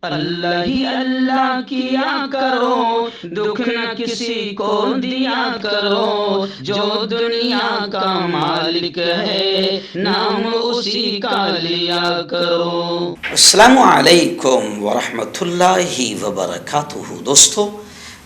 اللہ ہی اللہ کیا کرو، دکھ نہ کسی کو دیا کرو، جو دنیا کا مالک ہے نام اسی کا لیا کرو۔ السلام علیکم ورحمۃ اللہ وبرکاتہ۔ دوستو،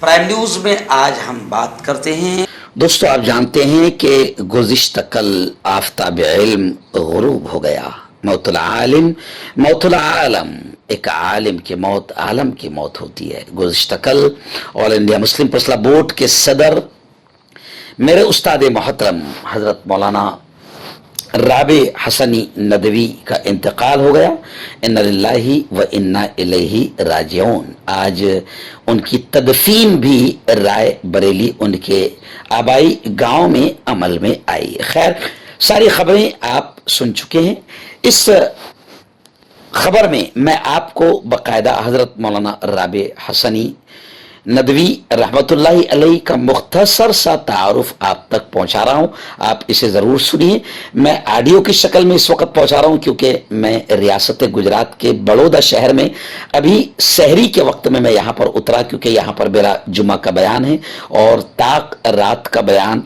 پرائم نیوز میں آج ہم بات کرتے ہیں۔ دوستو، آپ جانتے ہیں کہ گزشتہ کل آفتاب علم غروب ہو گیا۔ موت العالم موت العالم، ایک عالم کی موت عالم کی موت ہوتی ہے۔ گزشتہ کل آل انڈیا مسلم فیصلہ بورڈ کے صدر میرے استاد محترم حضرت مولانا رابع حسنی ندوی کا انتقال ہو گیا۔ انا للہ و انا الیہ راجعون۔ آج ان کی تدفین بھی رائے بریلی ان کے آبائی گاؤں میں عمل میں آئی۔ خیر، ساری خبریں آپ سن چکے ہیں۔ اس خبر میں میں آپ کو باقاعدہ حضرت مولانا رابع حسنی ندوی رحمت اللہ علیہ کا مختصر سا تعارف آپ تک پہنچا رہا ہوں۔ آپ اسے ضرور سنیے۔ میں آڈیو کی شکل میں اس وقت پہنچا رہا ہوں کیونکہ میں ریاست گجرات کے بڑودہ شہر میں ابھی سحری کے وقت میں یہاں پر اترا، کیونکہ یہاں پر میرا جمعہ کا بیان ہے اور تاک رات کا بیان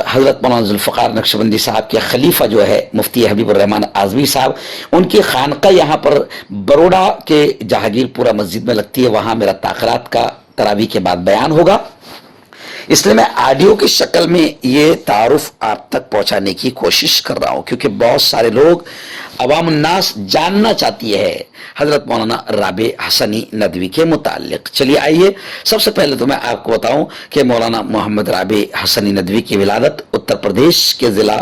حضرت مولانا ذوالفقار نقشبندی صاحب کے خلیفہ جو ہے مفتی حبیب الرحمان اعظمی صاحب، ان کی خانقاہ یہاں پر بروڑا کے جہانگیر پورہ مسجد میں لگتی ہے، وہاں میرا تاخیرات کا تراویح کے بعد بیان ہوگا۔ اس لیے میں آڈیو کی شکل میں یہ تعارف آپ تک پہنچانے کی کوشش کر رہا ہوں، کیونکہ بہت سارے لوگ عوام الناس جاننا چاہتی ہے حضرت مولانا رابع حسنی ندوی کے متعلق۔ چلیے آئیے، سب سے پہلے تو میں آپ کو بتاؤں کہ مولانا محمد رابع حسنی ندوی کی ولادت اتر پردیش کے ضلع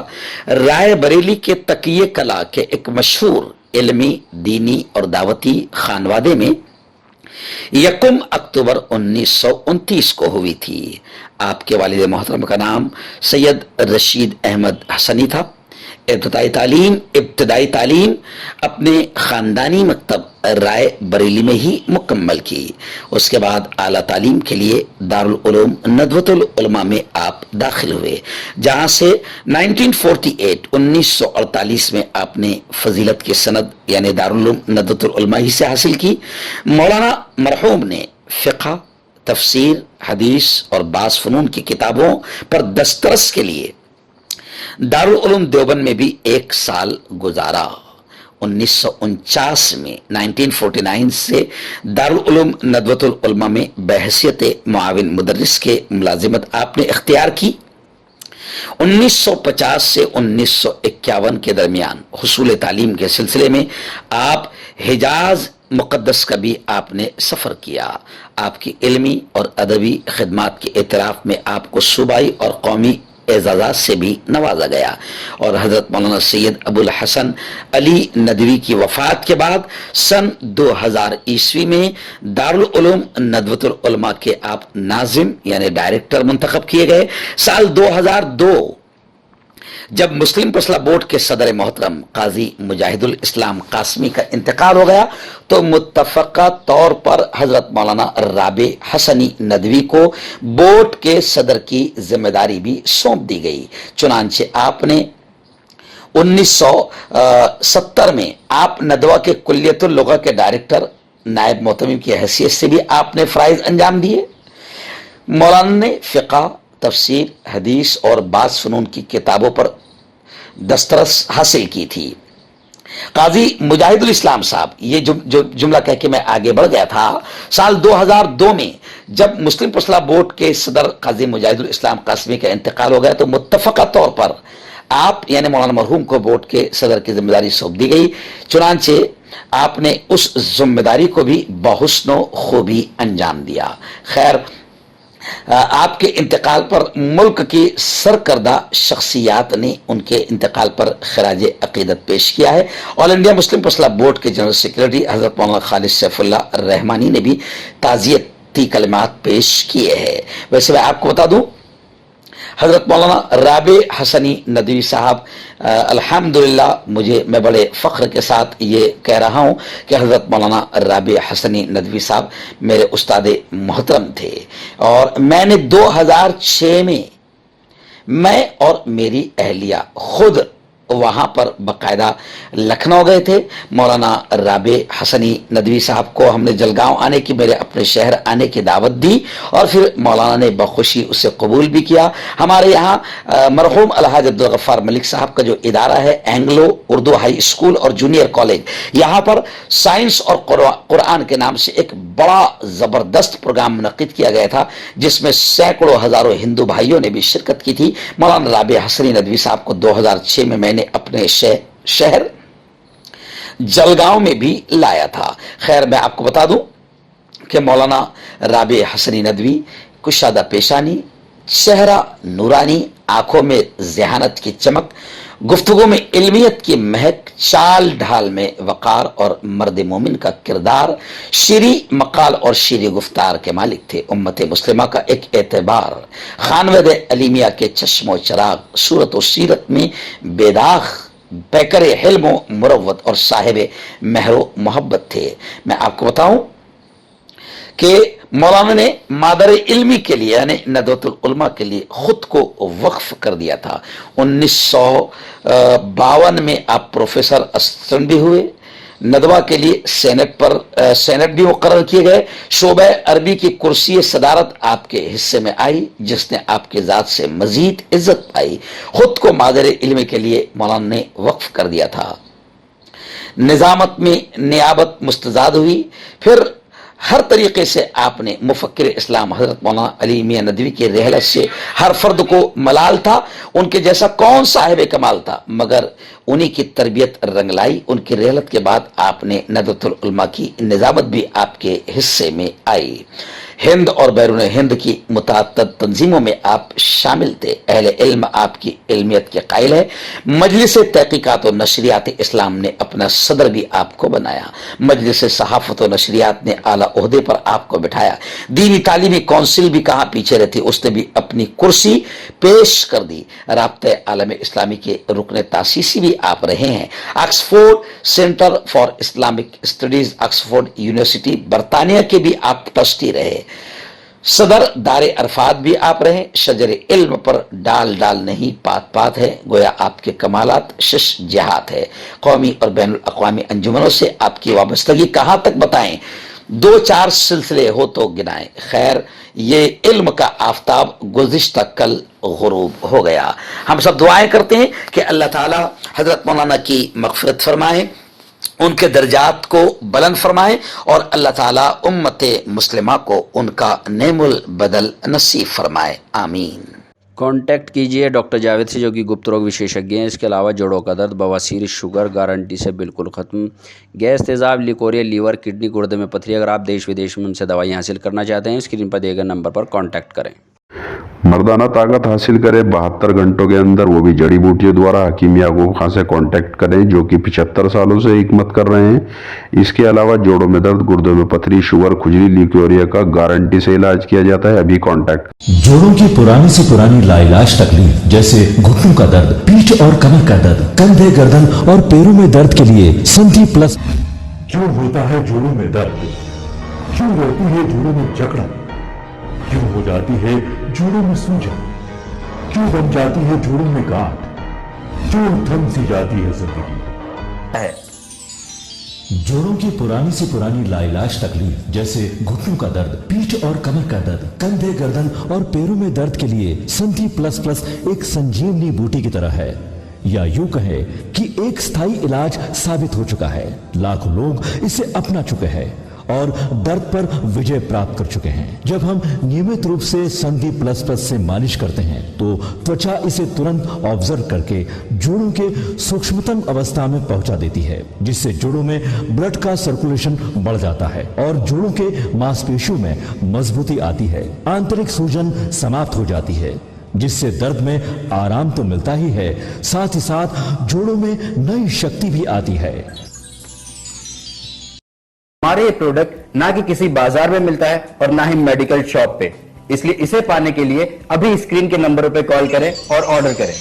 رائے بریلی کے تقیہ کلا کے ایک مشہور علمی، دینی اور دعوتی خانوادے میں 1 اکتوبر 1929 کو ہوئی تھی۔ آپ کے والد محترم کا نام سید رشید احمد حسنی تھا۔ ابتدائی تعلیم اپنے خاندانی مکتب رائے بریلی میں ہی مکمل کی۔ اس کے بعد اعلیٰ تعلیم کے لیے دارالعلوم ندوۃ العلماء میں آپ داخل ہوئے، جہاں سے 1948 میں آپ نے فضیلت کی سند یعنی دارالعلوم ندوۃ العلماء ہی سے حاصل کی۔ مولانا مرحوم نے فقہ، تفسیر، حدیث اور بعض فنون کی کتابوں پر دسترس کے لیے دارالعلوم دیوبند میں بھی 1 سال گزارا۔ 1949 میں 1949 سے دارالعلوم ندوۃ العلماء میں بحیثیت معاون مدرس کے ملازمت آپ نے اختیار کی۔ 1950 سے 1951 کے درمیان حصول تعلیم کے سلسلے میں آپ حجاز مقدس کا بھی آپ نے سفر کیا۔ آپ کی علمی اور ادبی خدمات کے اعتراف میں آپ کو صوبائی اور قومی اعزازات سے بھی نوازا گیا، اور حضرت مولانا سید ابو الحسن علی ندوی کی وفات کے بعد سن 2000 عیسوی میں دارالعلوم ندوۃ العلماء کے آپ ناظم یعنی ڈائریکٹر منتخب کیے گئے۔ سال 2002 جب مسلم فیصلہ بورڈ کے صدر محترم قاضی مجاہد الاسلام قاسمی کا انتقال ہو گیا تو متفقہ طور پر حضرت مولانا رابع حسنی ندوی کو بورڈ کے صدر کی ذمہ داری بھی سونپ دی گئی۔ چنانچہ آپ نے 1970 میں آپ ندوہ کے کلیت اللغہ کے ڈائریکٹر نائب محتمم کی حیثیت سے بھی آپ نے فرائض انجام دیے۔ مولانا نے فقہ، تفسیر، حدیث اور بعض فنون کی کتابوں پر دسترس حاصل کی تھی۔ قاضی مجاہد الاسلام صاحب، یہ جو جملہ کہہ کے میں آگے بڑھ گیا تھا، سال 2002 میں جب مسلم فیصلہ بورڈ کے صدر قاضی مجاہد الاسلام قاسمی کا انتقال ہو گیا تو متفقہ طور پر آپ یعنی مولانا مرحوم کو بورڈ کے صدر کی ذمہ داری سونپ دی گئی۔ چنانچہ آپ نے اس ذمہ داری کو بھی بحسن و خوبی انجام دیا۔ خیر، آپ کے انتقال پر ملک کی سرکردہ شخصیات نے ان کے انتقال پر خراج عقیدت پیش کیا ہے۔ آل انڈیا مسلم فیصلہ بورڈ کے جنرل سیکریٹری حضرت مولانا خالد سیف اللہ رحمانی نے بھی تعزیتی کلمات پیش کیے ہیں۔ ویسے میں آپ کو بتا دوں، حضرت مولانا رابع حسنی ندوی صاحب الحمدللہ میں بڑے فخر کے ساتھ یہ کہہ رہا ہوں کہ حضرت مولانا رابع حسنی ندوی صاحب میرے استاد محترم تھے، اور میں نے 2006 میں میں اور میری اہلیہ خود वहाँ पर बाकायदा लखनऊ गए थे। मौलाना राबे हसनी नदवी साहब को हमने जलगांव आने की, मेरे अपने शहर आने की दावत दी और फिर मौलाना ने बखुशी उसे कबूल भी किया। हमारे यहाँ मरहूम अलहाज अब्दुल गफ्फार मलिक साहब का जो इदारा है एंग्लो उर्दू हाई स्कूल और जूनियर कॉलेज, यहाँ पर साइंस और कुरान के नाम से एक बड़ा जबरदस्त प्रोग्राम मुनक्किद किया गया था, जिसमें सैकड़ों हजारों हिंदू भाइयों ने भी शिरकत की थी। मौलाना राबे हसनी नदवी साहब को 2006 में मैंने अपने शहर जलगांव में भी लाया था। खैर, मैं आपको बता दूं कि मौलाना राबे हसनी नदवी कुशादा पेशानी, चेहरा नूरानी, आंखों में ज़हानत की चमक, गुफ्तगू में इल्मियत की महक, चाल ढाल में वकार और मर्द मोमिन का किरदार, शीरी मकाल और शीरी गुफ्तार के मालिक थे। उम्मत मुस्लिमा का एक एतबार, खानवद अलीमिया के चश्मो चराग, सूरत और सीरत में बेदाग, पैकर हिल्म मुरव्वत और साहिब महरो मोहब्बत थे। मैं आपको बताऊं कि मौलाना ने मादर इल्मी के लिए यानी नदवतुल उलमा के लिए खुद को वक्फ कर दिया था। 1952 में आप प्रोफेसर असिस्टेंट भी हुए, नदवा के लिए सेनेट भी मुकर्रर किए गए। शोबे अरबी की कुर्सी सदारत आपके हिस्से में आई, जिसने आपके ज़ात से मजीद इज्जत पाई। खुद को मादर इल्मी के लिए मौलाना ने वक्फ कर दिया था। निजामत में नियाबत मुस्तजाद हुई। फिर हर तरीके से आपने मुफक्किर इस्लाम हजरत मौलाना अली मियां नदवी की रहलत से हर फर्द को मलाल था। उनके जैसा कौन साहिब कमाल था, मगर उन्हीं की तरबियत रंग लाई। उनकी रहलत के बाद आपने नदवतुल उलमा की निजामत भी आपके हिस्से में आई। हिंद और बैरून हिंद की मुतअद्दिद तंजीमों में आप शामिल थे। अहले इल्म आपकी इल्मियत के कायल है। मजलिस तहकीकात और नशरियात इस्लाम ने अपना सदर भी आपको बनाया। मजलिस सहाफत और नशरियात ने आला ओहदे पर आपको बिठाया। दीनी तालीमी काउंसिल भी कहाँ पीछे रहती, उसने भी अपनी कुर्सी पेश कर दी। राब्ते आलम इस्लामी के रुकन तासीसी भी आप रहे हैं। Oxford centre for Islamic studies, Oxford university बरतानिया के भी आप ट्रस्टी रहे। सदर दारे अरफात भी आप रहे। शजर इल्म पर डाल डाल नहीं पात पात है, गोया आपके कमालात शश जहात है। कौमी और बैनुल अक़वामी अंजुमनों से आपकी वाबस्तगी कहाँ तक बताएं, 2-4 सिलसिले हो तो गिनाएं। खैर, ये इल्म का आफताब गुज़िश्ता कल गुरूब हो गया। हम सब दुआएं करते हैं कि अल्लाह ताला हजरत मौलाना की मग़फ़िरत फरमाए, उनके दर्जात को बुलंद फरमाए और अल्लाह ताला उम्मत मुस्लिमा को उनका नेमुल बदल नसीब फरमाए। आमीन। कांटेक्ट कीजिए डॉक्टर जावेद से, जो कि गुप्त रोग विशेषज्ञ हैं। इसके अलावा जोड़ों का दर्द, बवासीर, शुगर गारंटी से बिल्कुल ख़त्म, गैस, तेज़ाब, लिकोरिया, लीवर, किडनी, गुर्दे में पथरी। अगर आप देश विदेश में उनसे दवाई हासिल करना चाहते हैं, स्क्रीन पर दिए गए नंबर पर कांटेक्ट करें। मर्दाना ताकत हासिल करें 72 घंटों के अंदर, वो भी जड़ी बूटियों द्वारा। हकीम याकूब खां से कांटेक्ट करें, जो कि 75 सालों से हिकमत कर रहे हैं। इसके अलावा जोड़ों में दर्द, गुर्दों में पथरी, शुगर, खुजली, लिकोरिया का गारंटी से इलाज किया जाता है। अभी कांटेक्ट। जोड़ों की पुरानी से पुरानी लाइलाज तकलीफ जैसे घुटनों का दर्द, पीठ और कमर का दर्द, कंधे, गर्दन और पैरों में दर्द के लिए संधि प्लस। क्यों होता है जोड़ों में दर्द, क्यों रहती है जोड़ों में जकड़न, क्यों हो जाती है जोड़ों में सूजन, क्यों बन जाती है जोड़ों में गांठ, क्यों थम सी जाती है जिंदगी। जोड़ों की पुरानी से पुरानी लाइलाज तकलीफ जैसे घुटनों का दर्द, पीठ और कमर का दर्द, कंधे, गर्दन और पैरों में दर्द के लिए संधि प्लस प्लस एक संजीवनी बूटी की तरह है, या यूं कहे कि एक स्थायी इलाज साबित हो चुका है। लाखों लोग इसे अपना चुके हैं और दर्द पर विजय प्राप्त कर चुके हैं। जब हम नियमित रूप से संधि प्लस प्लस से मालिश करते हैं तो त्वचा इसे तुरंत ऑब्जर्व करके जोड़ों के सूक्ष्मतम अवस्था में पहुंचा देती है, जिससे जोड़ों में ब्लड का सर्कुलेशन बढ़ जाता है और जोड़ों के मांसपेशियों में मजबूती आती है। आंतरिक सूजन समाप्त हो जाती है, जिससे दर्द में आराम तो मिलता ही है, साथ ही साथ जोड़ों में नई शक्ति भी आती है। हमारे ये प्रोडक्ट ना कि किसी बाजार में मिलता है और ना ही मेडिकल शॉप पे, इसलिए इसे पाने के लिए अभी स्क्रीन के नंबरों पे कॉल करें और ऑर्डर करें।